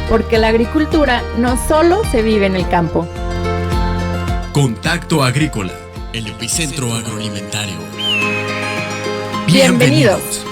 porque la agricultura no solo se vive en el campo. Contacto Agrícola, el epicentro agroalimentario. Bienvenidos.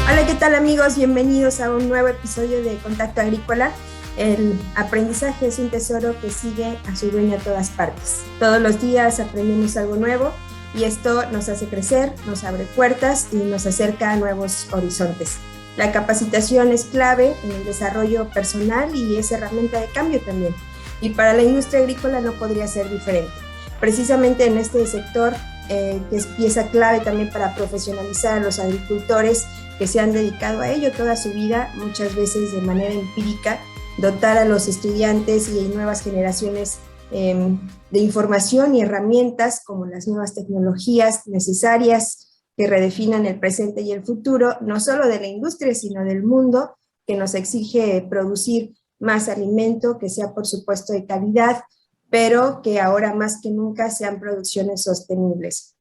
Hola, ¿qué tal amigos? Bienvenidos a un nuevo episodio de Contacto Agrícola. El aprendizaje es un tesoro que sigue a su dueño a todas partes. Todos los días aprendemos algo nuevo y esto nos hace crecer, nos abre puertas y nos acerca a nuevos horizontes. La capacitación es clave en el desarrollo personal y es herramienta de cambio también. Y para la industria agrícola no podría ser diferente. Precisamente en este sector, que es pieza clave también para profesionalizar a los agricultores que se han dedicado a ello toda su vida, muchas veces de manera empírica, dotar a los estudiantes y nuevas generaciones de información y herramientas como las nuevas tecnologías necesarias que redefinan el presente y el futuro, no solo de la industria, sino del mundo, que nos exige producir más alimento, que sea por supuesto de calidad, pero que ahora más que nunca sean producciones sostenibles.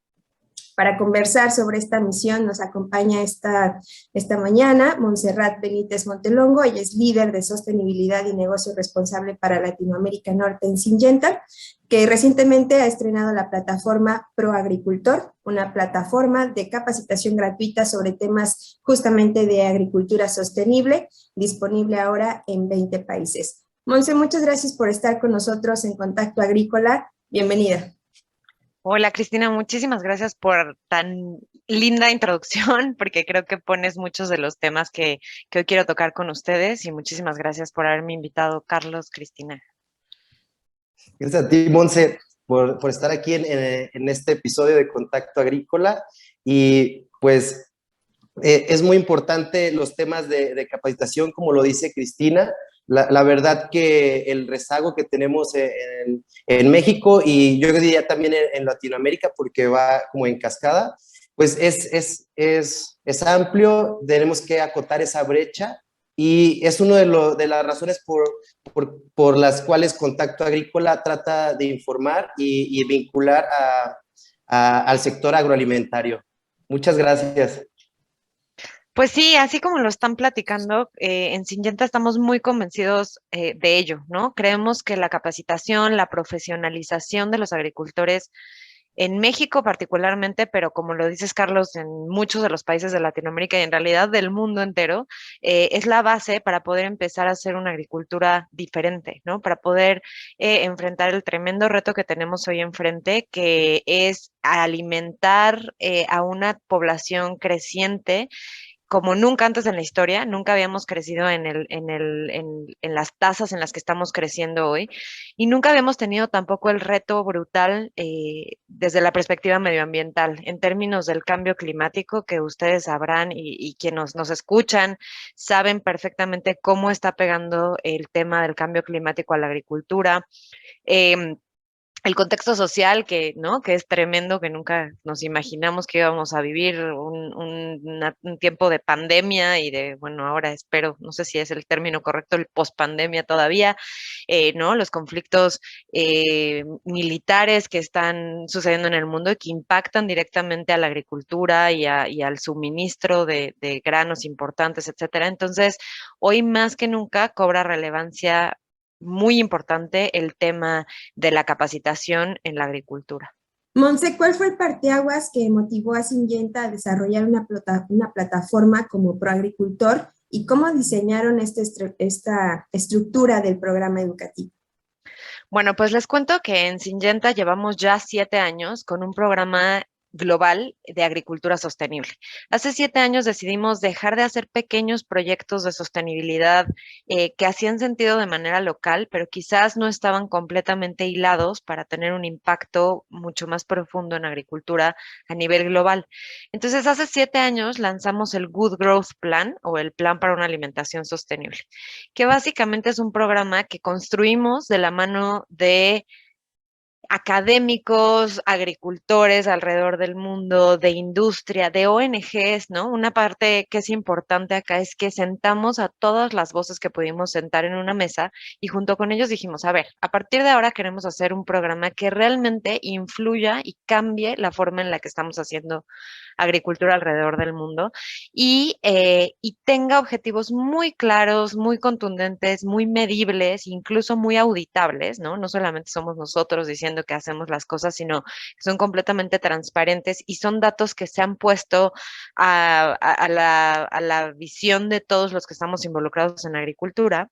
Para conversar sobre esta misión nos acompaña esta mañana Montserrat Benítez Montelongo. Ella es líder de sostenibilidad y negocio responsable para Latinoamérica Norte en Syngenta, que recientemente ha estrenado la plataforma ProAgricultor, una plataforma de capacitación gratuita sobre temas justamente de agricultura sostenible, disponible ahora en 20 países. Monse, muchas gracias por estar con nosotros en Contacto Agrícola. Bienvenida. Hola Cristina, muchísimas gracias por tan linda introducción, porque creo que pones muchos de los temas que hoy quiero tocar con ustedes y muchísimas gracias por haberme invitado, Carlos, Cristina. Gracias a ti, Monse, por estar aquí en este episodio de Contacto Agrícola. Y pues es muy importante los temas de capacitación, como lo dice Cristina. La verdad que el rezago que tenemos en México y yo diría también en Latinoamérica, porque va como en cascada, pues es amplio, tenemos que acotar esa brecha y es una de las razones por las cuales Contacto Agrícola trata de informar y vincular al sector agroalimentario. Muchas gracias. Pues sí, así como lo están platicando, en Syngenta estamos muy convencidos de ello, ¿no? Creemos que la capacitación, la profesionalización de los agricultores en México particularmente, pero como lo dices, Carlos, en muchos de los países de Latinoamérica y en realidad del mundo entero, es la base para poder empezar a hacer una agricultura diferente, ¿no? Para poder enfrentar el tremendo reto que tenemos hoy enfrente, que es alimentar a una población creciente como nunca antes en la historia, nunca habíamos crecido en las tasas en las que estamos creciendo hoy y nunca habíamos tenido tampoco el reto brutal desde la perspectiva medioambiental en términos del cambio climático que ustedes sabrán y quienes nos escuchan saben perfectamente cómo está pegando el tema del cambio climático a la agricultura. El contexto social ¿no? Que es tremendo, que nunca nos imaginamos que íbamos a vivir un tiempo de pandemia y bueno, ahora espero, no sé si es el término correcto, el pospandemia todavía, ¿no? Los conflictos militares que están sucediendo en el mundo y que impactan directamente a la agricultura y al suministro de granos importantes, etcétera. Entonces, hoy más que nunca cobra relevancia muy importante el tema de la capacitación en la agricultura. Monse, ¿cuál fue el parteaguas que motivó a Syngenta a desarrollar una plataforma como ProAgricultor y cómo diseñaron esta estructura del programa educativo? Bueno, pues les cuento que en Syngenta llevamos ya 7 años con un programa global de agricultura sostenible. Hace 7 años decidimos dejar de hacer pequeños proyectos de sostenibilidad que hacían sentido de manera local, pero quizás no estaban completamente hilados para tener un impacto mucho más profundo en agricultura a nivel global. Entonces, hace 7 años lanzamos el Good Growth Plan o el Plan para una Alimentación Sostenible, que básicamente es un programa que construimos de la mano de académicos, agricultores alrededor del mundo, de industria, de ONGs, ¿no? Una parte que es importante acá es que sentamos a todas las voces que pudimos sentar en una mesa y junto con ellos dijimos, a ver, a partir de ahora queremos hacer un programa que realmente influya y cambie la forma en la que estamos haciendo agricultura alrededor del mundo y tenga objetivos muy claros, muy contundentes, muy medibles, incluso muy auditables, ¿no? No solamente somos nosotros diciendo que hacemos las cosas, sino que son completamente transparentes y son datos que se han puesto a la visión de todos los que estamos involucrados en agricultura.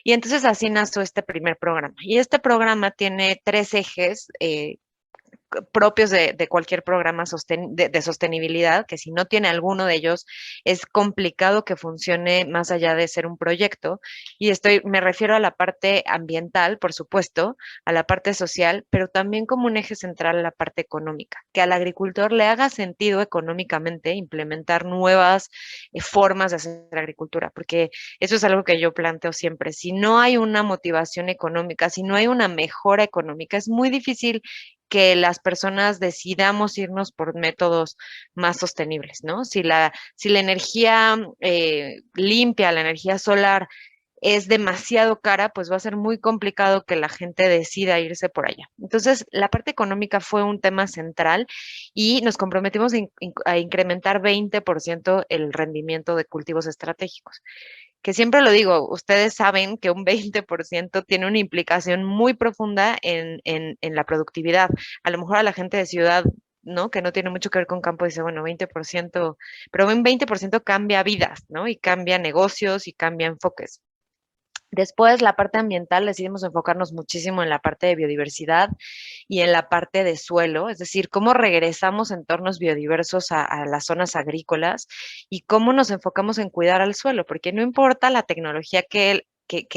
Y entonces así nació este primer programa. Y este programa tiene 3 ejes propios de cualquier programa de sostenibilidad, que si no tiene alguno de ellos, es complicado que funcione más allá de ser un proyecto. Y me refiero a la parte ambiental, por supuesto, a la parte social, pero también como un eje central a la parte económica, que al agricultor le haga sentido económicamente implementar nuevas formas de hacer agricultura, porque eso es algo que yo planteo siempre. Si no hay una motivación económica, si no hay una mejora económica, es muy difícil que las personas decidamos irnos por métodos más sostenibles, ¿no? Si la energía limpia, la energía solar es demasiado cara, pues va a ser muy complicado que la gente decida irse por allá. Entonces, la parte económica fue un tema central y nos comprometimos a incrementar 20% el rendimiento de cultivos estratégicos, que siempre lo digo, ustedes saben que un 20% tiene una implicación muy profunda en la productividad. A lo mejor a la gente de ciudad, ¿no? Que no tiene mucho que ver con campo, dice, bueno, 20%, pero un 20% cambia vidas, ¿no? Y cambia negocios y cambia enfoques. Después, la parte ambiental, decidimos enfocarnos muchísimo en la parte de biodiversidad y en la parte de suelo, es decir, cómo regresamos entornos biodiversos a las zonas agrícolas y cómo nos enfocamos en cuidar al suelo, porque no importa la tecnología que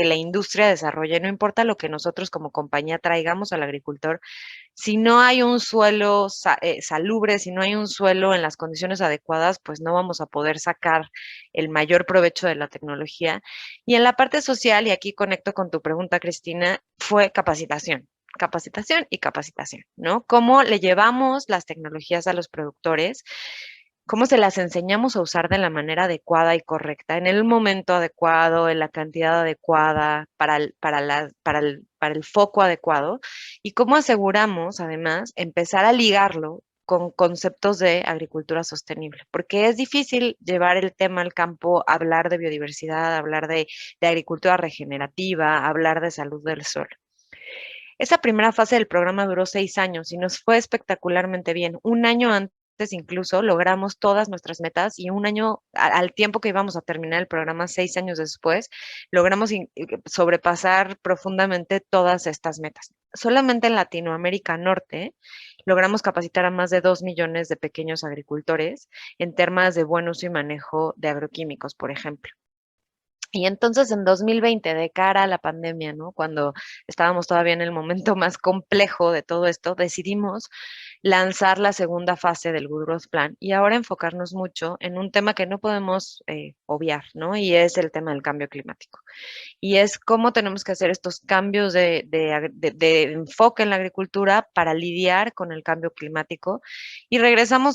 la industria desarrolle, no importa lo que nosotros como compañía traigamos al agricultor, si no hay un suelo salubre, si no hay un suelo en las condiciones adecuadas, pues no vamos a poder sacar el mayor provecho de la tecnología. Y en la parte social, y aquí conecto con tu pregunta, Cristina, fue capacitación. Capacitación y capacitación, ¿no? ¿Cómo le llevamos las tecnologías a los productores? ¿Cómo se las enseñamos a usar de la manera adecuada y correcta, en el momento adecuado, en la cantidad adecuada, para el foco adecuado? ¿Y cómo aseguramos, además, empezar a ligarlo con conceptos de agricultura sostenible? Porque es difícil llevar el tema al campo, hablar de biodiversidad, hablar de agricultura regenerativa, hablar de salud del suelo. Esa primera fase del programa duró 6 años y nos fue espectacularmente bien. Un año antes incluso logramos todas nuestras metas y un año, al tiempo que íbamos a terminar el programa, 6 años después, logramos sobrepasar profundamente todas estas metas. Solamente en Latinoamérica Norte logramos capacitar a más de 2 millones de pequeños agricultores en temas de buen uso y manejo de agroquímicos, por ejemplo. Y entonces en 2020, de cara a la pandemia, ¿no? Cuando estábamos todavía en el momento más complejo de todo esto, decidimos lanzar la segunda fase del Good Growth Plan y ahora enfocarnos mucho en un tema que no podemos obviar, ¿no? Y es el tema del cambio climático. Y es cómo tenemos que hacer estos cambios de enfoque en la agricultura para lidiar con el cambio climático. Y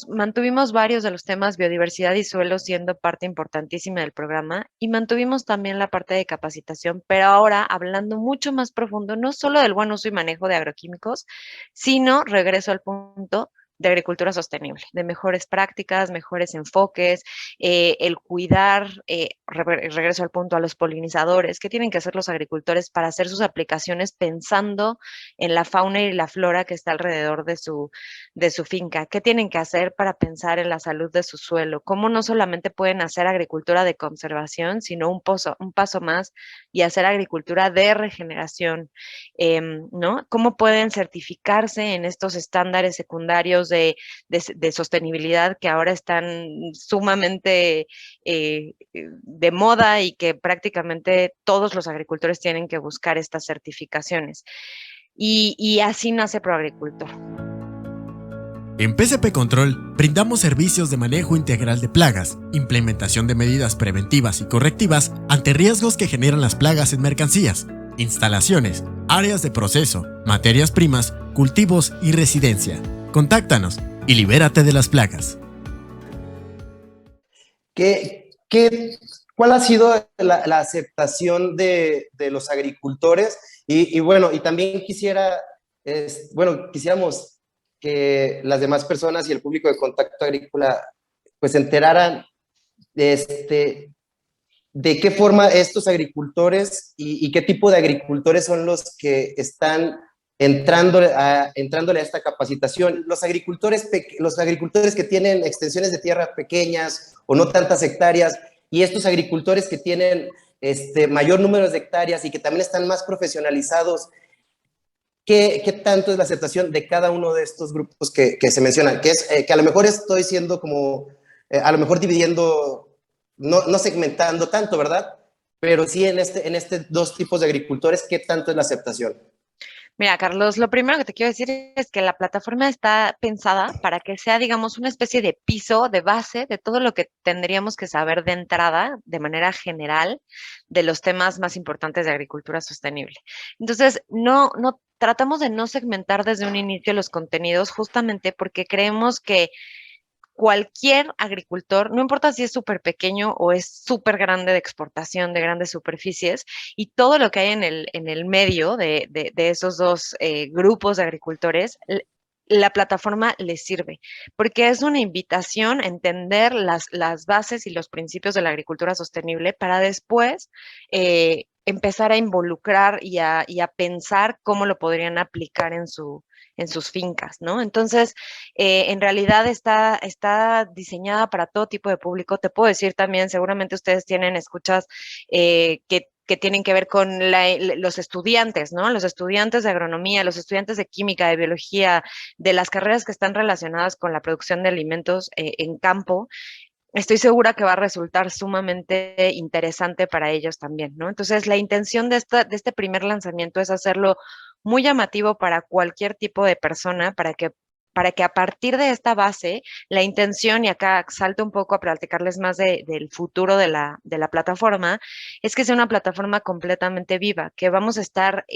mantuvimos varios de los temas, biodiversidad y suelo, siendo parte importantísima del programa, y mantuvimos también la parte de capacitación, pero ahora hablando mucho más profundo, no solo del buen uso y manejo de agroquímicos, sino, regreso al punto, de agricultura sostenible, de mejores prácticas, mejores enfoques, el cuidar, regreso al punto, a los polinizadores, qué tienen que hacer los agricultores para hacer sus aplicaciones pensando en la fauna y la flora que está alrededor de su finca, qué tienen que hacer para pensar en la salud de su suelo, cómo no solamente pueden hacer agricultura de conservación, sino un paso más y hacer agricultura de regeneración, ¿no? Cómo pueden certificarse en estos estándares secundarios de sostenibilidad que ahora están sumamente de moda y que prácticamente todos los agricultores tienen que buscar estas certificaciones. Y así nace ProAgricultor. En PCP Control brindamos servicios de manejo integral de plagas, implementación de medidas preventivas y correctivas ante riesgos que generan las plagas en mercancías, instalaciones, áreas de proceso, materias primas, cultivos y residencia. Contáctanos y libérate de las plagas. ¿Cuál ha sido la aceptación de los agricultores? Y bueno, y también quisiéramos que las demás personas y el público de Contacto Agrícola pues se enteraran de qué forma estos agricultores y qué tipo de agricultores son los que están entrándole a esta capacitación. Los agricultores que tienen extensiones de tierra pequeñas o no tantas hectáreas, y estos agricultores que tienen mayor número de hectáreas y que también están más profesionalizados, ¿qué tanto es la aceptación de cada uno de estos grupos que se mencionan? Que a lo mejor estoy siendo como, a lo mejor dividiendo, no segmentando tanto, ¿verdad? Pero sí en dos tipos de agricultores, ¿qué tanto es la aceptación? Mira, Carlos, lo primero que te quiero decir es que la plataforma está pensada para que sea, digamos, una especie de piso, de base de todo lo que tendríamos que saber de entrada, de manera general, de los temas más importantes de agricultura sostenible. Entonces, no tratamos de no segmentar desde un inicio los contenidos justamente porque creemos que cualquier agricultor, no importa si es súper pequeño o es súper grande de exportación de grandes superficies, y todo lo que hay en el medio de esos dos grupos de agricultores, la plataforma les sirve, porque es una invitación a entender las bases y los principios de la agricultura sostenible para después empezar a involucrar y a pensar cómo lo podrían aplicar en sus fincas, ¿no? Entonces, en realidad está diseñada para todo tipo de público. Te puedo decir también, seguramente ustedes tienen escuchas que tienen que ver con los estudiantes, ¿no? Los estudiantes de agronomía, los estudiantes de química, de biología, de las carreras que están relacionadas con la producción de alimentos en campo. Estoy segura que va a resultar sumamente interesante para ellos también, ¿no? Entonces, la intención de este primer lanzamiento es hacerlo muy llamativo para cualquier tipo de persona, para que a partir de esta base, la intención, y acá salto un poco a platicarles más del futuro de la plataforma, es que sea una plataforma completamente viva, que vamos a estar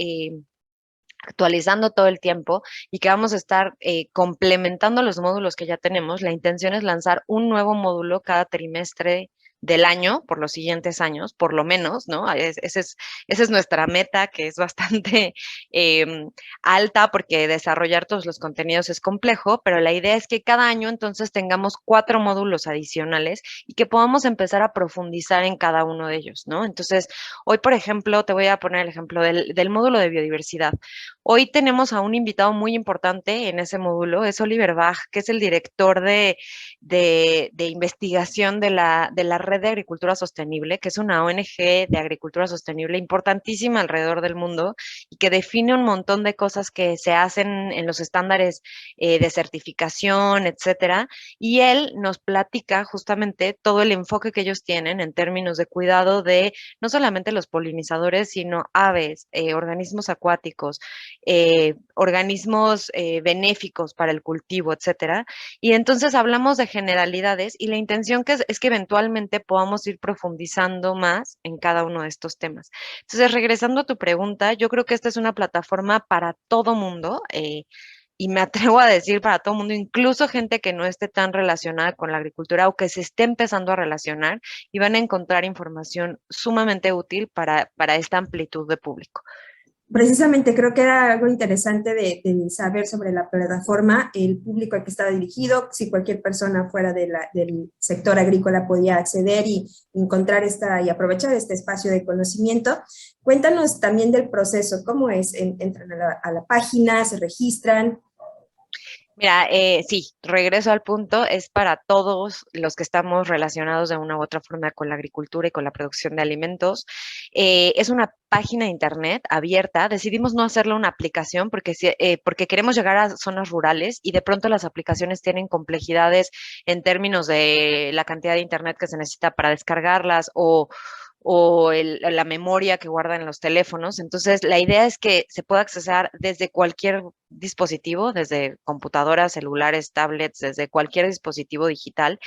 actualizando todo el tiempo y que vamos a estar complementando los módulos que ya tenemos. La intención es lanzar un nuevo módulo cada trimestre del año por los siguientes años, por lo menos, ¿no? Esa es nuestra meta, que es bastante alta porque desarrollar todos los contenidos es complejo, pero la idea es que cada año entonces tengamos 4 módulos adicionales y que podamos empezar a profundizar en cada uno de ellos, ¿no? Entonces, hoy, por ejemplo, te voy a poner el ejemplo del módulo de biodiversidad. Hoy tenemos a un invitado muy importante en ese módulo, es Oliver Bach, que es el director de investigación de la Red de Agricultura Sostenible, que es una ONG de agricultura sostenible importantísima alrededor del mundo y que define un montón de cosas que se hacen en los estándares de certificación, etcétera. Y él nos platica justamente todo el enfoque que ellos tienen en términos de cuidado de no solamente los polinizadores, sino aves, organismos acuáticos, organismos benéficos para el cultivo, etcétera. Y entonces hablamos de generalidades y la intención es que eventualmente podamos ir profundizando más en cada uno de estos temas. Entonces, regresando a tu pregunta, yo creo que esta es una plataforma para todo mundo. Y me atrevo a decir para todo mundo, incluso gente que no esté tan relacionada con la agricultura o que se esté empezando a relacionar, y van a encontrar información sumamente útil para esta amplitud de público. Precisamente creo que era algo interesante de saber sobre la plataforma, el público al que estaba dirigido, si cualquier persona fuera del sector agrícola podía acceder y encontrar y aprovechar este espacio de conocimiento. Cuéntanos también del proceso, ¿cómo es? ¿Entran a la página, se registran? Mira, sí, regreso al punto, es para todos los que estamos relacionados de una u otra forma con la agricultura y con la producción de alimentos. Es una página de internet abierta. Decidimos no hacerlo una aplicación porque queremos llegar a zonas rurales y de pronto las aplicaciones tienen complejidades en términos de la cantidad de internet que se necesita para descargarlas o la memoria que guardan los teléfonos. Entonces, la idea es que se pueda accesar desde cualquier dispositivo, desde computadoras, celulares, tablets, desde cualquier dispositivo digital.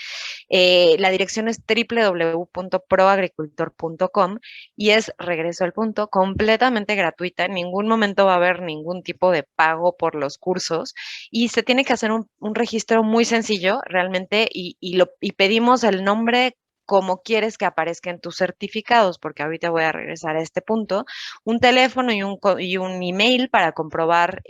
La dirección es www.proagricultor.com y es, regreso al punto, completamente gratuita. En ningún momento va a haber ningún tipo de pago por los cursos y se tiene que hacer un registro muy sencillo realmente y pedimos el nombre como quieres que aparezca en tus certificados, porque ahorita voy a regresar a este punto, un teléfono y un email para comprobar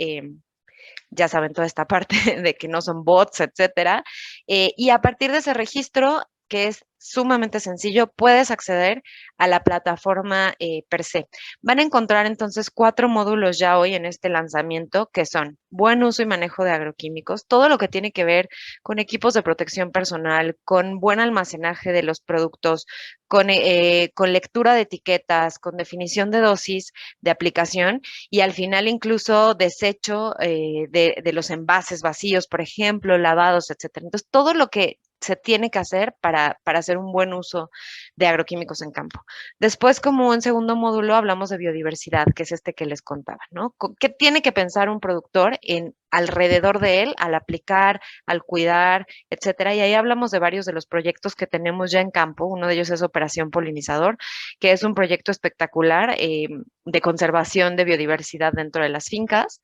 ya saben, toda esta parte de que no son bots, etcétera. Y a partir de ese registro, que es sumamente sencillo, puedes acceder a la plataforma per se. Van a encontrar entonces 4 módulos ya hoy en este lanzamiento, que son buen uso y manejo de agroquímicos, todo lo que tiene que ver con equipos de protección personal, con buen almacenaje de los productos, con lectura de etiquetas, con definición de dosis de aplicación y al final incluso desecho de los envases vacíos, por ejemplo, lavados, etcétera. Entonces, todo lo que se tiene que hacer para hacer un buen uso de agroquímicos en campo. Después, como un segundo módulo, hablamos de biodiversidad, que es este que les contaba, ¿no? ¿Qué tiene que pensar un productor en alrededor de él al aplicar, al cuidar, etcétera? Y ahí hablamos de varios de los proyectos que tenemos ya en campo. Uno de ellos es Operación Polinizador, que es un proyecto espectacular de conservación de biodiversidad dentro de las fincas.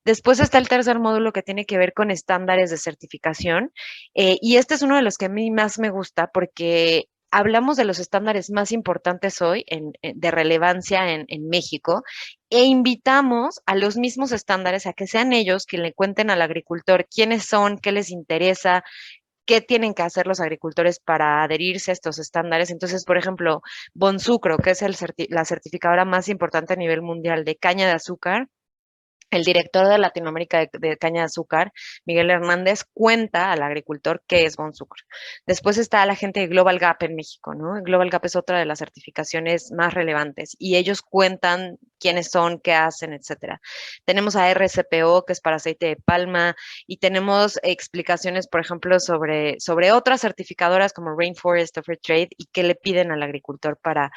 Después está el tercer módulo que tiene que ver con estándares de certificación. Y este es uno de los que a mí más me gusta porque hablamos de los estándares más importantes hoy de relevancia en México e invitamos a los mismos estándares a que sean ellos quienes le cuenten al agricultor quiénes son, qué les interesa, qué tienen que hacer los agricultores para adherirse a estos estándares. Entonces, por ejemplo, Bonsucro, que es la certificadora más importante a nivel mundial de caña de azúcar, el director de Latinoamérica de Caña de Azúcar, Miguel Hernández, cuenta al agricultor qué es Bonsucro. Después está la gente de Global Gap en México, ¿no? Global Gap es otra de las certificaciones más relevantes y ellos cuentan quiénes son, qué hacen, etcétera. Tenemos a RCPO, que es para aceite de palma, y tenemos explicaciones, por ejemplo, sobre otras certificadoras como Rainforest o Fairtrade y qué le piden al agricultor para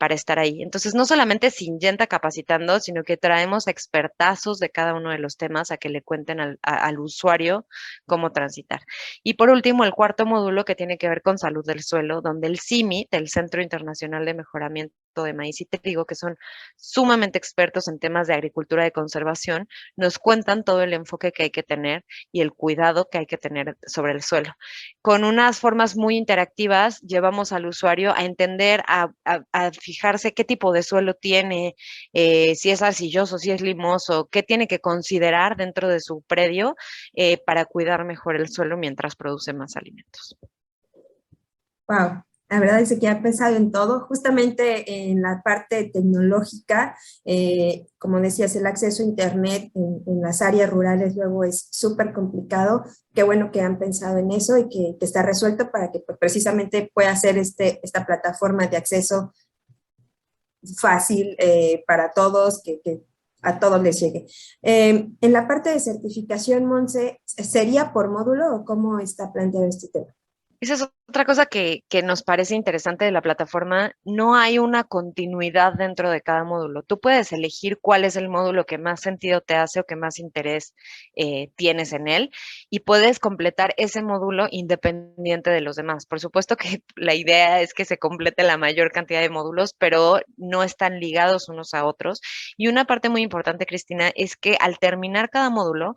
estar ahí. Entonces, no solamente Syngenta capacitando, sino que traemos expertazos de cada uno de los temas a que le cuenten al usuario cómo transitar. Y por último, el cuarto módulo que tiene que ver con salud del suelo, donde el CIMMYT, el Centro Internacional de Mejoramiento de Maíz y Trigo, que son sumamente expertos en temas de agricultura de conservación, nos cuentan todo el enfoque que hay que tener y el cuidado que hay que tener sobre el suelo. Con unas formas muy interactivas, llevamos al usuario a entender, a fijarse qué tipo de suelo tiene, si es arcilloso, si es limoso, qué tiene que considerar dentro de su predio para cuidar mejor el suelo mientras produce más alimentos. Wow, la verdad es que ha pensado en todo, justamente en la parte tecnológica, como decías, el acceso a Internet en las áreas rurales luego es súper complicado. Qué bueno que han pensado en eso y que está resuelto para que pues, precisamente pueda ser esta plataforma de acceso fácil para todos, que a todos les llegue. En la parte de certificación, Monse, ¿sería por módulo o cómo está planteado este tema? Esa es otra cosa que nos parece interesante de la plataforma. No hay una continuidad dentro de cada módulo. Tú puedes elegir cuál es el módulo que más sentido te hace o que más interés tienes en él y puedes completar ese módulo independiente de los demás. Por supuesto que la idea es que se complete la mayor cantidad de módulos, pero no están ligados unos a otros. Y una parte muy importante, Cristina, es que al terminar cada módulo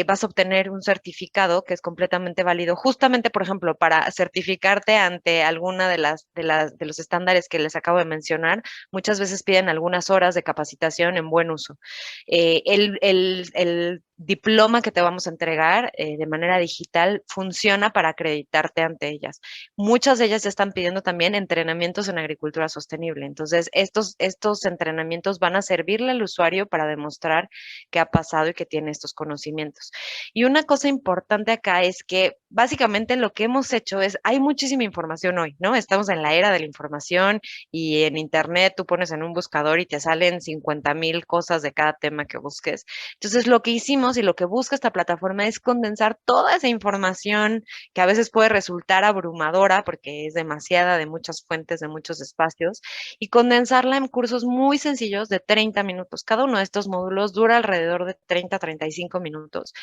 vas a obtener un certificado que es completamente válido, justamente, por ejemplo, para certificarte ante alguna de los estándares que les acabo de mencionar. Muchas veces piden algunas horas de capacitación en buen uso. El diploma que te vamos a entregar de manera digital funciona para acreditarte ante ellas. Muchas de ellas están pidiendo también entrenamientos en agricultura sostenible. Entonces, estos entrenamientos van a servirle al usuario para demostrar que ha pasado y que tiene estos conocimientos. Y una cosa importante acá es que básicamente lo que hemos hecho es, hay muchísima información hoy, ¿no? Estamos en la era de la información y en Internet tú pones en un buscador y te salen 50,000 cosas de cada tema que busques. Entonces, lo que hicimos y lo que busca esta plataforma es condensar toda esa información que a veces puede resultar abrumadora porque es demasiada de muchas fuentes, de muchos espacios, y condensarla en cursos muy sencillos de 30 minutos. Cada uno de estos módulos dura alrededor de 30 a 35 minutos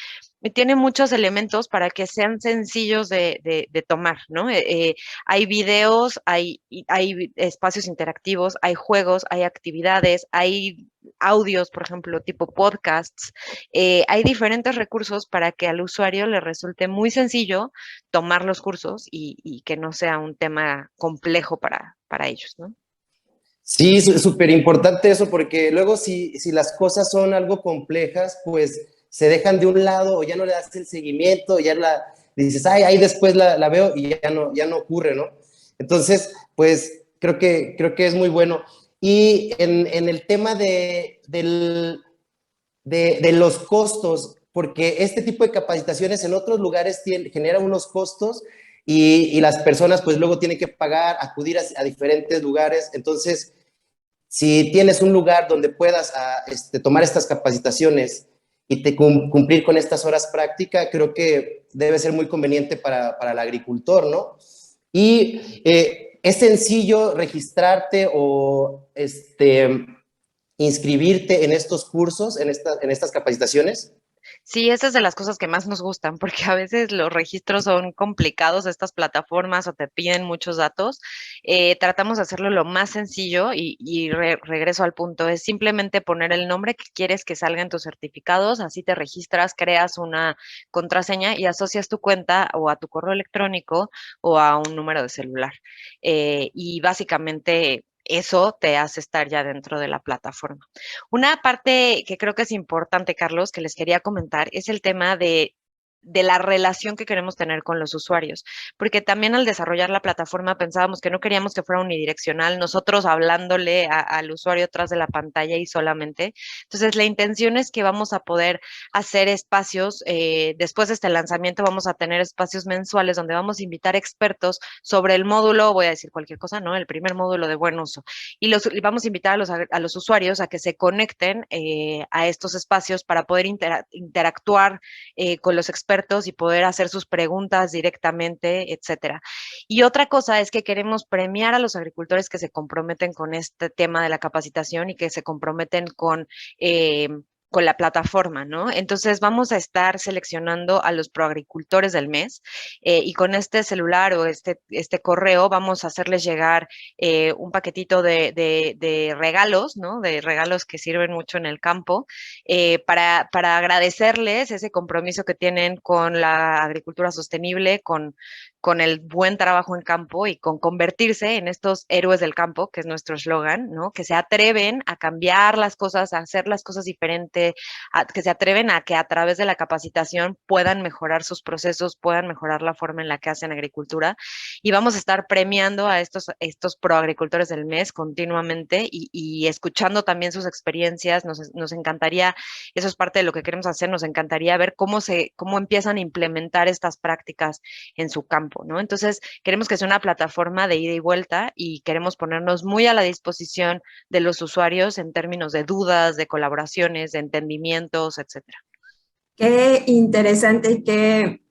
y tiene muchos elementos para que sean sencillos de tomar, ¿no? Hay videos, hay espacios interactivos, hay juegos, hay actividades, hay audios, por ejemplo, tipo podcasts. Hay diferentes recursos para que al usuario le resulte muy sencillo tomar los cursos y que no sea un tema complejo para ellos, ¿no? Sí, súper importante eso, porque luego si las cosas son algo complejas, pues se dejan de un lado o ya no le das el seguimiento, ya dices, ay, ahí después la veo y ya no ocurre, ¿no? Entonces, pues creo que es muy bueno. Y en el tema de los costos, porque este tipo de capacitaciones en otros lugares genera unos costos y las personas pues luego tienen que pagar, acudir a diferentes lugares. Entonces, si tienes un lugar donde puedas tomar estas capacitaciones y cumplir con estas horas prácticas, creo que debe ser muy conveniente para el agricultor, ¿no? Y es sencillo registrarte o inscribirte en estos cursos, en estas capacitaciones. Sí, esa es de las cosas que más nos gustan, porque a veces los registros son complicados, estas plataformas o te piden muchos datos. Tratamos de hacerlo lo más sencillo y regreso al punto, es simplemente poner el nombre que quieres que salga en tus certificados, así te registras, creas una contraseña y asocias tu cuenta o a tu correo electrónico o a un número de celular. Y básicamente eso te hace estar ya dentro de la plataforma. Una parte que creo que es importante, Carlos, que les quería comentar, es el tema de la relación que queremos tener con los usuarios, porque también al desarrollar la plataforma pensábamos que no queríamos que fuera unidireccional, nosotros hablándole al usuario atrás de la pantalla y solamente. Entonces, la intención es que vamos a poder hacer espacios, después de este lanzamiento vamos a tener espacios mensuales donde vamos a invitar expertos sobre el módulo, voy a decir cualquier cosa, ¿no? El primer módulo de buen uso. Y vamos a invitar a los usuarios a que se conecten a estos espacios para poder interactuar con los expertos y poder hacer sus preguntas directamente, etcétera. Y otra cosa es que queremos premiar a los agricultores que se comprometen con este tema de la capacitación y que se comprometen con la plataforma, ¿no? Entonces vamos a estar seleccionando a los proagricultores del mes y con este celular o este correo vamos a hacerles llegar un paquetito de regalos, ¿no? De regalos que sirven mucho en el campo para agradecerles ese compromiso que tienen con la agricultura sostenible, con el buen trabajo en campo y con convertirse en estos héroes del campo, que es nuestro eslogan, ¿no? Que se atreven a cambiar las cosas, a hacer las cosas diferente, que se atreven a que a través de la capacitación puedan mejorar sus procesos, puedan mejorar la forma en la que hacen agricultura. Y vamos a estar premiando a estos proagricultores del mes continuamente y escuchando también sus experiencias. Nos encantaría, eso es parte de lo que queremos hacer, nos encantaría ver cómo empiezan a implementar estas prácticas en su campo, ¿no? Entonces, queremos que sea una plataforma de ida y vuelta y queremos ponernos muy a la disposición de los usuarios en términos de dudas, de colaboraciones, de entendimientos, etcétera. Qué interesante y qué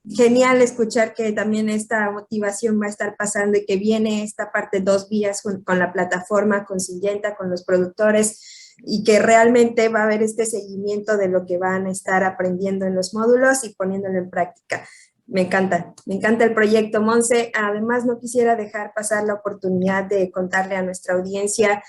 genial escuchar que también esta motivación va a estar pasando y que viene esta parte 2 vías con la plataforma, con Syngenta, con los productores y que realmente va a haber este seguimiento de lo que van a estar aprendiendo en los módulos y poniéndolo en práctica. Me encanta el proyecto, Monse. Además, no quisiera dejar pasar la oportunidad de contarle a nuestra audiencia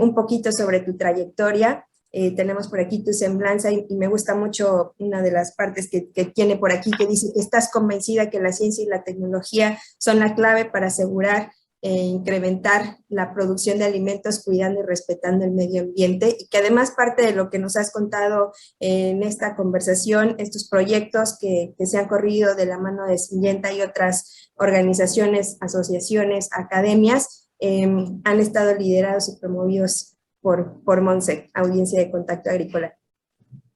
un poquito sobre tu trayectoria. Tenemos por aquí tu semblanza y me gusta mucho una de las partes que tiene por aquí que dice que estás convencida que la ciencia y la tecnología son la clave para asegurar incrementar la producción de alimentos cuidando y respetando el medio ambiente y que además parte de lo que nos has contado en esta conversación, estos proyectos que se han corrido de la mano de Syngenta y otras organizaciones, asociaciones, academias, han estado liderados y promovidos por Monse, Audiencia de Contacto Agrícola.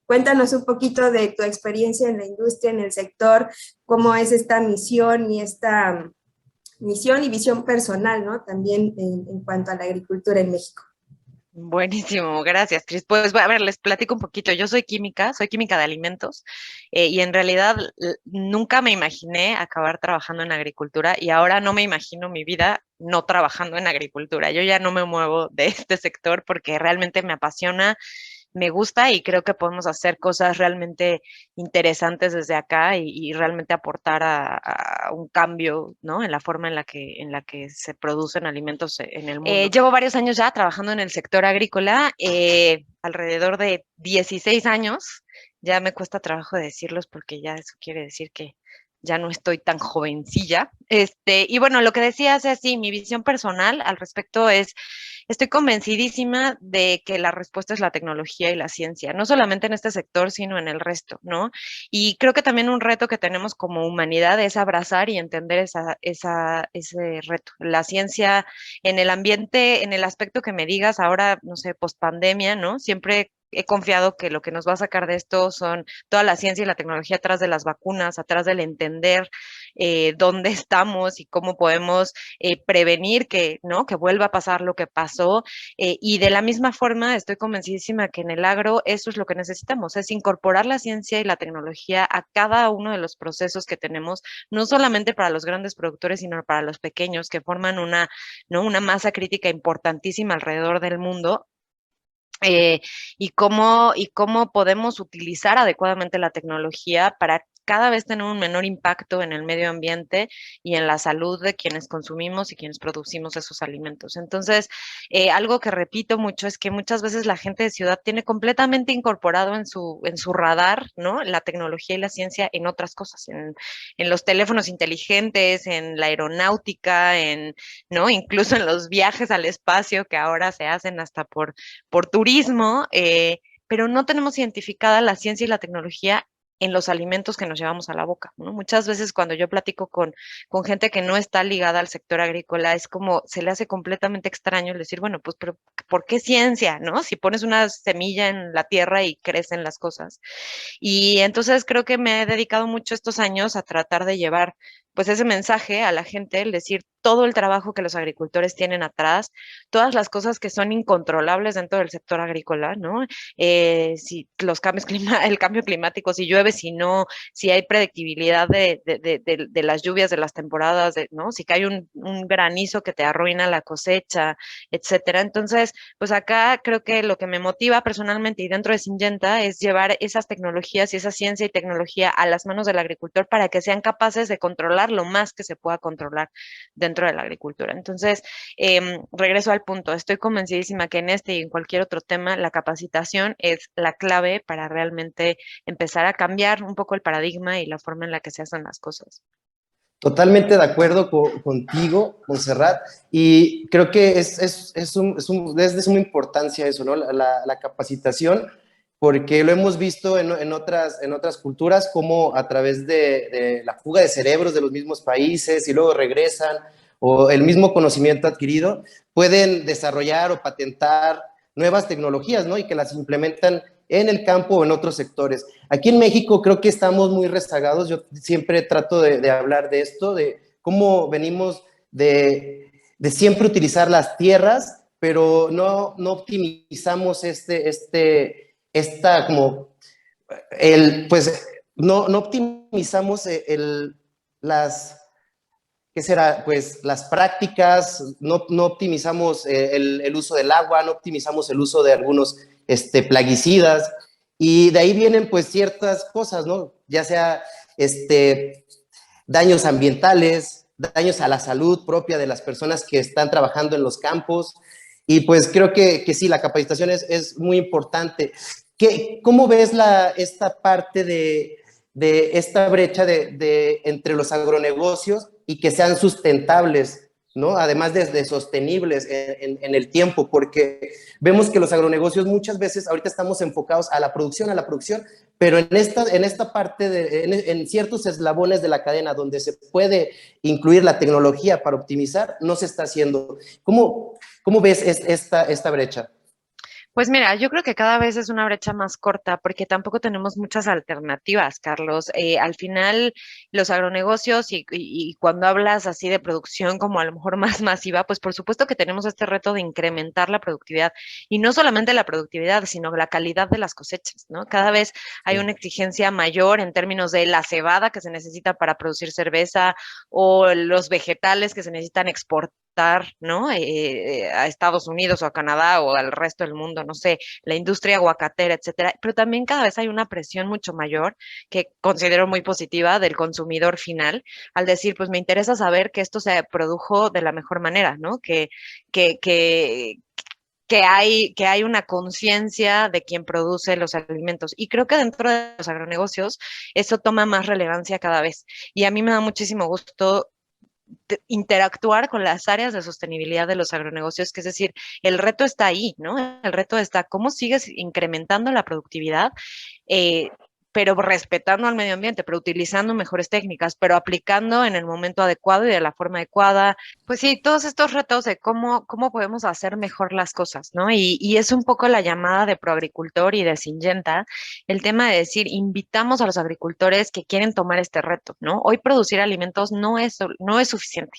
Cuéntanos un poquito de tu experiencia en la industria, en el sector, cómo es esta misión y esta misión y visión personal, ¿no? También en cuanto a la agricultura en México. Buenísimo, gracias, Cris. Pues a ver, les platico un poquito. Yo soy química de alimentos y en realidad nunca me imaginé acabar trabajando en agricultura y ahora no me imagino mi vida no trabajando en agricultura. Yo ya no me muevo de este sector porque realmente me apasiona, me gusta y creo que podemos hacer cosas realmente interesantes desde acá y realmente aportar a un cambio, ¿no? En la forma en la que se producen alimentos en el mundo. Llevo varios años ya trabajando en el sector agrícola, alrededor de 16 años. Ya me cuesta trabajo decirlos porque ya eso quiere decir que ya no estoy tan jovencilla. Y bueno, lo que decías es así, mi visión personal al respecto es, estoy convencidísima de que la respuesta es la tecnología y la ciencia, no solamente en este sector, sino en el resto, ¿no? Y creo que también un reto que tenemos como humanidad es abrazar y entender ese reto. La ciencia en el ambiente, en el aspecto que me digas ahora, no sé, post pandemia, ¿no? Siempre he confiado que lo que nos va a sacar de esto son toda la ciencia y la tecnología atrás de las vacunas, atrás del entender dónde estamos y cómo podemos prevenir que, ¿no? Que vuelva a pasar lo que pasó. Y de la misma forma, estoy convencidísima que en el agro eso es lo que necesitamos, es incorporar la ciencia y la tecnología a cada uno de los procesos que tenemos, no solamente para los grandes productores, sino para los pequeños que forman una, ¿no? Una masa crítica importantísima alrededor del mundo. eh, y cómo podemos utilizar adecuadamente la tecnología para cada vez tener un menor impacto en el medio ambiente y en la salud de quienes consumimos y quienes producimos esos alimentos. Entonces, algo que repito mucho es que muchas veces la gente de ciudad tiene completamente incorporado en su radar, ¿no? La tecnología y la ciencia en otras cosas, en los teléfonos inteligentes, en la aeronáutica, ¿no? Incluso en los viajes al espacio que ahora se hacen hasta por turismo, pero no tenemos identificada la ciencia y la tecnología en los alimentos que nos llevamos a la boca, ¿no? Muchas veces cuando yo platico con gente que no está ligada al sector agrícola, es como se le hace completamente extraño el decir, bueno, pues, pero ¿por qué ciencia, no? Si pones una semilla en la tierra y crecen las cosas. Y entonces creo que me he dedicado mucho estos años a tratar de llevar pues ese mensaje a la gente, el decir todo el trabajo que los agricultores tienen atrás, todas las cosas que son incontrolables dentro del sector agrícola, ¿no? Si los cambios el cambio climático, si llueve, si no, si hay predictibilidad de las lluvias, de las temporadas, ¿no? Si cae un granizo que te arruina la cosecha, etcétera. Entonces, pues acá creo que lo que me motiva personalmente y dentro de Syngenta es llevar esas tecnologías y esa ciencia y tecnología a las manos del agricultor para que sean capaces de controlar lo más que se pueda controlar dentro de la agricultura. Entonces, regreso al punto, estoy convencidísima que en este y en cualquier otro tema, la capacitación es la clave para realmente empezar a cambiar un poco el paradigma y la forma en la que se hacen las cosas. Totalmente de acuerdo contigo, Montserrat, y creo que es de suma importancia eso, ¿no? La capacitación, porque lo hemos visto en otras culturas, como a través de la fuga de cerebros de los mismos países y luego regresan, o el mismo conocimiento adquirido, pueden desarrollar o patentar nuevas tecnologías, ¿no? Y que las implementan en el campo o en otros sectores. Aquí en México creo que estamos muy rezagados. Yo siempre trato de hablar de esto, de cómo venimos de siempre utilizar las tierras, pero no optimizamos pues no optimizamos ¿qué será? Pues las prácticas, no optimizamos el uso del agua, no optimizamos el uso de algunos plaguicidas, y de ahí vienen pues ciertas cosas, ¿no? Ya sea daños ambientales, daños a la salud propia de las personas que están trabajando en los campos, y pues creo que sí, la capacitación es muy importante. ¿Cómo ves esta parte de esta brecha entre los agronegocios y que sean sustentables, ¿no? Además de sostenibles en el tiempo, porque vemos que los agronegocios muchas veces, ahorita estamos enfocados a la producción, pero en esta parte, en ciertos eslabones de la cadena donde se puede incluir la tecnología para optimizar, no se está haciendo. ¿Cómo ves esta brecha? Pues mira, yo creo que cada vez es una brecha más corta porque tampoco tenemos muchas alternativas, Carlos. Al final, los agronegocios y cuando hablas así de producción como a lo mejor más masiva, pues por supuesto que tenemos este reto de incrementar la productividad y no solamente la productividad, sino la calidad de las cosechas, ¿no? Cada vez hay una exigencia mayor en términos de la cebada que se necesita para producir cerveza o los vegetales que se necesitan exportar, ¿no? A Estados Unidos o a Canadá o al resto del mundo, no sé, la industria aguacatera, etcétera. Pero también cada vez hay una presión mucho mayor que considero muy positiva del consumidor final al decir, pues me interesa saber que esto se produjo de la mejor manera, ¿no? Que que hay una conciencia de quien produce los alimentos. Y creo que dentro de los agronegocios eso toma más relevancia cada vez. Y a mí me da muchísimo gusto interactuar con las áreas de sostenibilidad de los agronegocios, que es decir, el reto está ahí, ¿no? El reto está cómo sigues incrementando la productividad, eh, pero respetando al medio ambiente, pero utilizando mejores técnicas, pero aplicando en el momento adecuado y de la forma adecuada. Pues sí, todos estos retos de cómo podemos hacer mejor las cosas, ¿no? Y es un poco la llamada de Proagricultor y de Syngenta, el tema de decir, invitamos a los agricultores que quieren tomar este reto, ¿no? Hoy producir alimentos no es suficiente.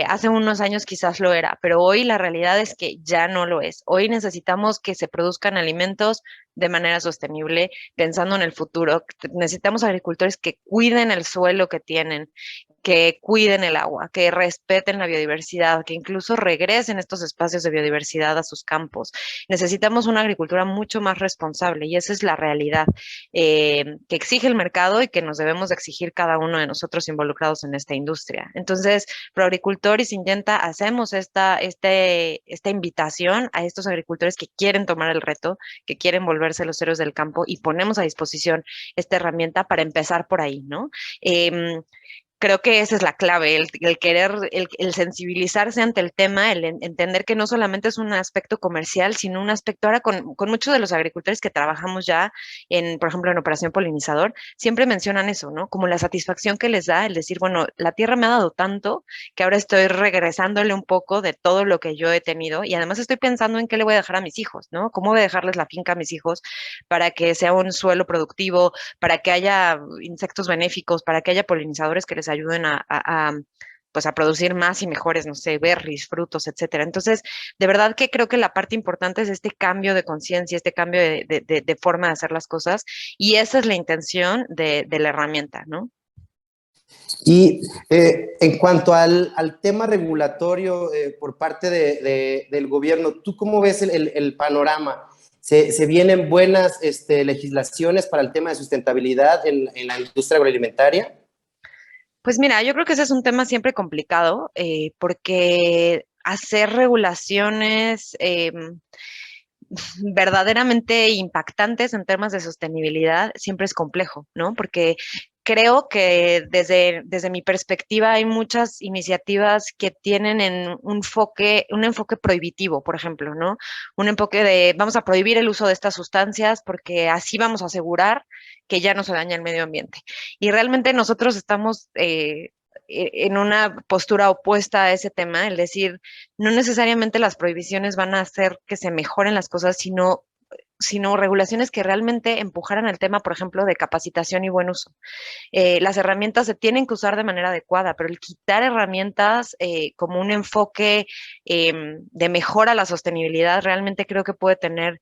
Hace unos años quizás lo era, pero hoy la realidad es que ya no lo es. Hoy necesitamos que se produzcan alimentos de manera sostenible, pensando en el futuro. Necesitamos agricultores que cuiden el suelo que tienen, que cuiden el agua, que respeten la biodiversidad, que incluso regresen estos espacios de biodiversidad a sus campos. Necesitamos una agricultura mucho más responsable y esa es la realidad que exige el mercado y que nos debemos de exigir cada uno de nosotros involucrados en esta industria. Entonces, Proagricultor y Syngenta hacemos esta invitación a estos agricultores que quieren tomar el reto, que quieren volverse los héroes del campo y ponemos a disposición esta herramienta para empezar por ahí, ¿no? Creo que esa es la clave, el querer, el sensibilizarse ante el tema, entender que no solamente es un aspecto comercial, sino un aspecto ahora con muchos de los agricultores que trabajamos ya por ejemplo, en Operación Polinizador, siempre mencionan eso, ¿no? Como la satisfacción que les da el decir, bueno, la tierra me ha dado tanto que ahora estoy regresándole un poco de todo lo que yo he tenido y además estoy pensando en qué le voy a dejar a mis hijos, ¿no? ¿Cómo voy a dejarles la finca a mis hijos para que sea un suelo productivo, para que haya insectos benéficos, para que haya polinizadores que les ayuden pues a producir más y mejores, no sé, berries, frutos, etcétera. Entonces, de verdad que creo que la parte importante es este cambio de conciencia, este cambio de forma de hacer las cosas, y esa es la intención de la herramienta, ¿no? Y en cuanto al tema regulatorio por parte del gobierno, ¿tú cómo ves el panorama? ¿Se vienen buenas legislaciones para el tema de sustentabilidad en la industria agroalimentaria? Pues mira, yo creo que ese es un tema siempre complicado, porque hacer regulaciones verdaderamente impactantes en temas de sostenibilidad siempre es complejo, ¿no? Porque creo que desde mi perspectiva hay muchas iniciativas que tienen un enfoque prohibitivo, por ejemplo, ¿no? Un enfoque de vamos a prohibir el uso de estas sustancias porque así vamos a asegurar que ya no se daña el medio ambiente. Y realmente nosotros estamos en una postura opuesta a ese tema, el decir, no necesariamente las prohibiciones van a hacer que se mejoren las cosas, sino regulaciones que realmente empujaran el tema, por ejemplo, de capacitación y buen uso. Las herramientas se tienen que usar de manera adecuada, pero el quitar herramientas como un enfoque de mejora a la sostenibilidad realmente creo que puede tener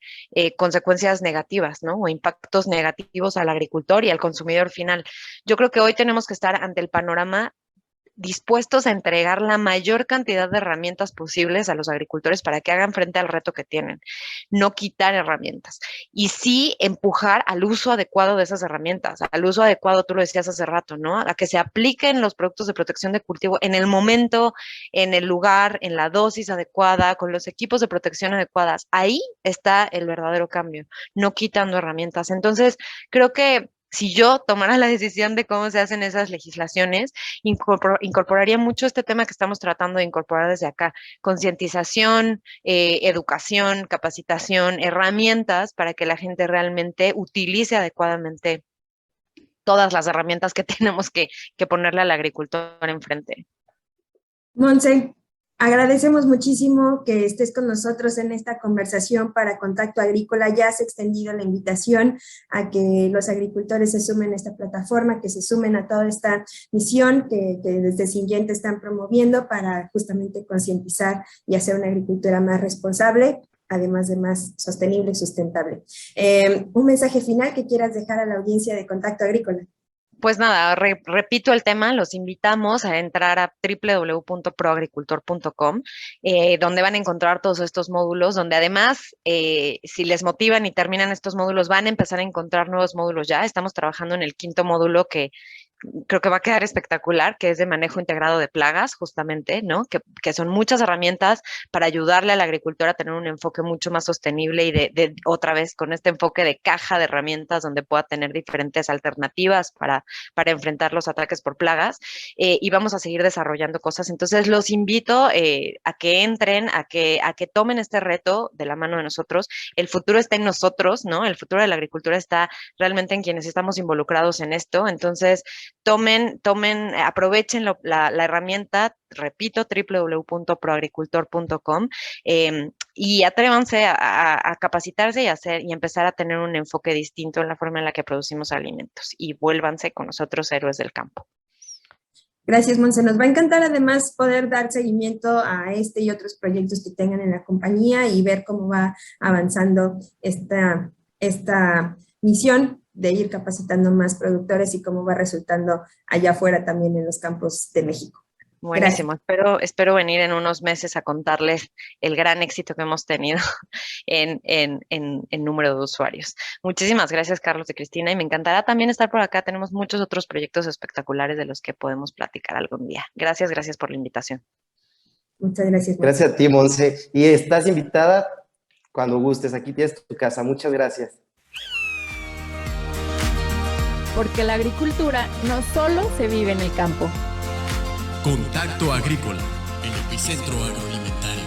consecuencias negativas, ¿no? O impactos negativos al agricultor y al consumidor final. Yo creo que hoy tenemos que estar ante el panorama dispuestos a entregar la mayor cantidad de herramientas posibles a los agricultores para que hagan frente al reto que tienen, no quitar herramientas y sí empujar al uso adecuado de esas herramientas, al uso adecuado, tú lo decías hace rato, ¿no? A que se apliquen los productos de protección de cultivo en el momento, en el lugar, en la dosis adecuada, con los equipos de protección adecuadas. Ahí está el verdadero cambio, no quitando herramientas. Entonces, creo que si yo tomara la decisión de cómo se hacen esas legislaciones, incorporaría mucho este tema que estamos tratando de incorporar desde acá, concientización, educación, capacitación, herramientas para que la gente realmente utilice adecuadamente todas las herramientas que tenemos que ponerle al agricultor enfrente. Monse, agradecemos muchísimo que estés con nosotros en esta conversación para Contacto Agrícola. Ya se ha extendido la invitación a que los agricultores se sumen a esta plataforma, que se sumen a toda esta misión que desde Syngenta están promoviendo para justamente concientizar y hacer una agricultura más responsable, además de más sostenible y sustentable. Un mensaje final que quieras dejar a la audiencia de Contacto Agrícola. Pues nada, repito el tema, los invitamos a entrar a www.proagricultor.com, donde van a encontrar todos estos módulos, donde además, si les motivan y terminan estos módulos, van a empezar a encontrar nuevos módulos ya. Estamos trabajando en el 5.º módulo que creo que va a quedar espectacular, que es de manejo integrado de plagas, justamente, ¿no? Que son muchas herramientas para ayudarle al agricultor a tener un enfoque mucho más sostenible y de otra vez con este enfoque de caja de herramientas donde pueda tener diferentes alternativas para enfrentar los ataques por plagas, y vamos a seguir desarrollando cosas. Entonces los invito a que entren, a que tomen este reto de la mano de nosotros. El futuro está en nosotros, ¿no? El futuro de la agricultura está realmente en quienes estamos involucrados en esto. Entonces, aprovechen la herramienta, repito, www.proagricultor.com, y atrévanse a capacitarse y empezar a tener un enfoque distinto en la forma en la que producimos alimentos, y vuélvanse con nosotros héroes del campo. Gracias, Monse. Nos va a encantar además poder dar seguimiento a este y otros proyectos que tengan en la compañía y ver cómo va avanzando esta misión de ir capacitando más productores y cómo va resultando allá afuera también en los campos de México. Buenísimo. Espero venir en unos meses a contarles el gran éxito que hemos tenido en número de usuarios. Muchísimas gracias, Carlos y Cristina, y me encantará también estar por acá. Tenemos muchos otros proyectos espectaculares de los que podemos platicar algún día. Gracias por la invitación. Muchas gracias. Gracias a ti, Monse. Y estás invitada cuando gustes. Aquí tienes tu casa. Muchas gracias. Porque la agricultura no solo se vive en el campo. Contacto Agrícola, el epicentro agroalimentario.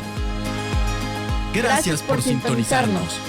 Gracias por sintonizarnos.